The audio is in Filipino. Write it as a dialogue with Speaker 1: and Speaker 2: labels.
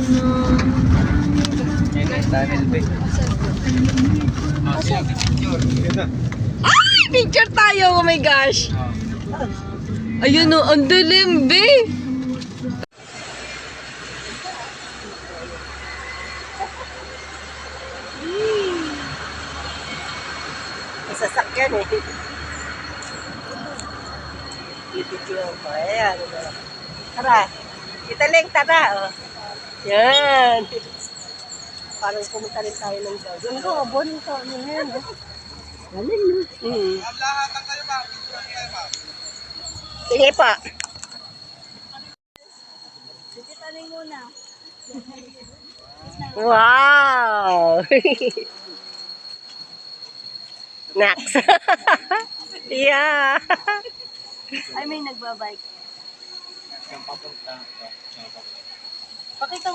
Speaker 1: Ay, picture tayo! Oh my gosh! Ayun o, ang dilim, be!
Speaker 2: Sasakyan eh. Video ko. Ayan. Tara. Italing, tara. Oh. Yan. Parang pumunta rin tayo ng dog. Yung ko, boning ko. Yan. Galing no?
Speaker 3: Lahat kayo ba?
Speaker 2: Sige pa.
Speaker 4: Taling muna.
Speaker 2: Wow! Next. Yeah.
Speaker 4: Ay, may nagbabike. Pakita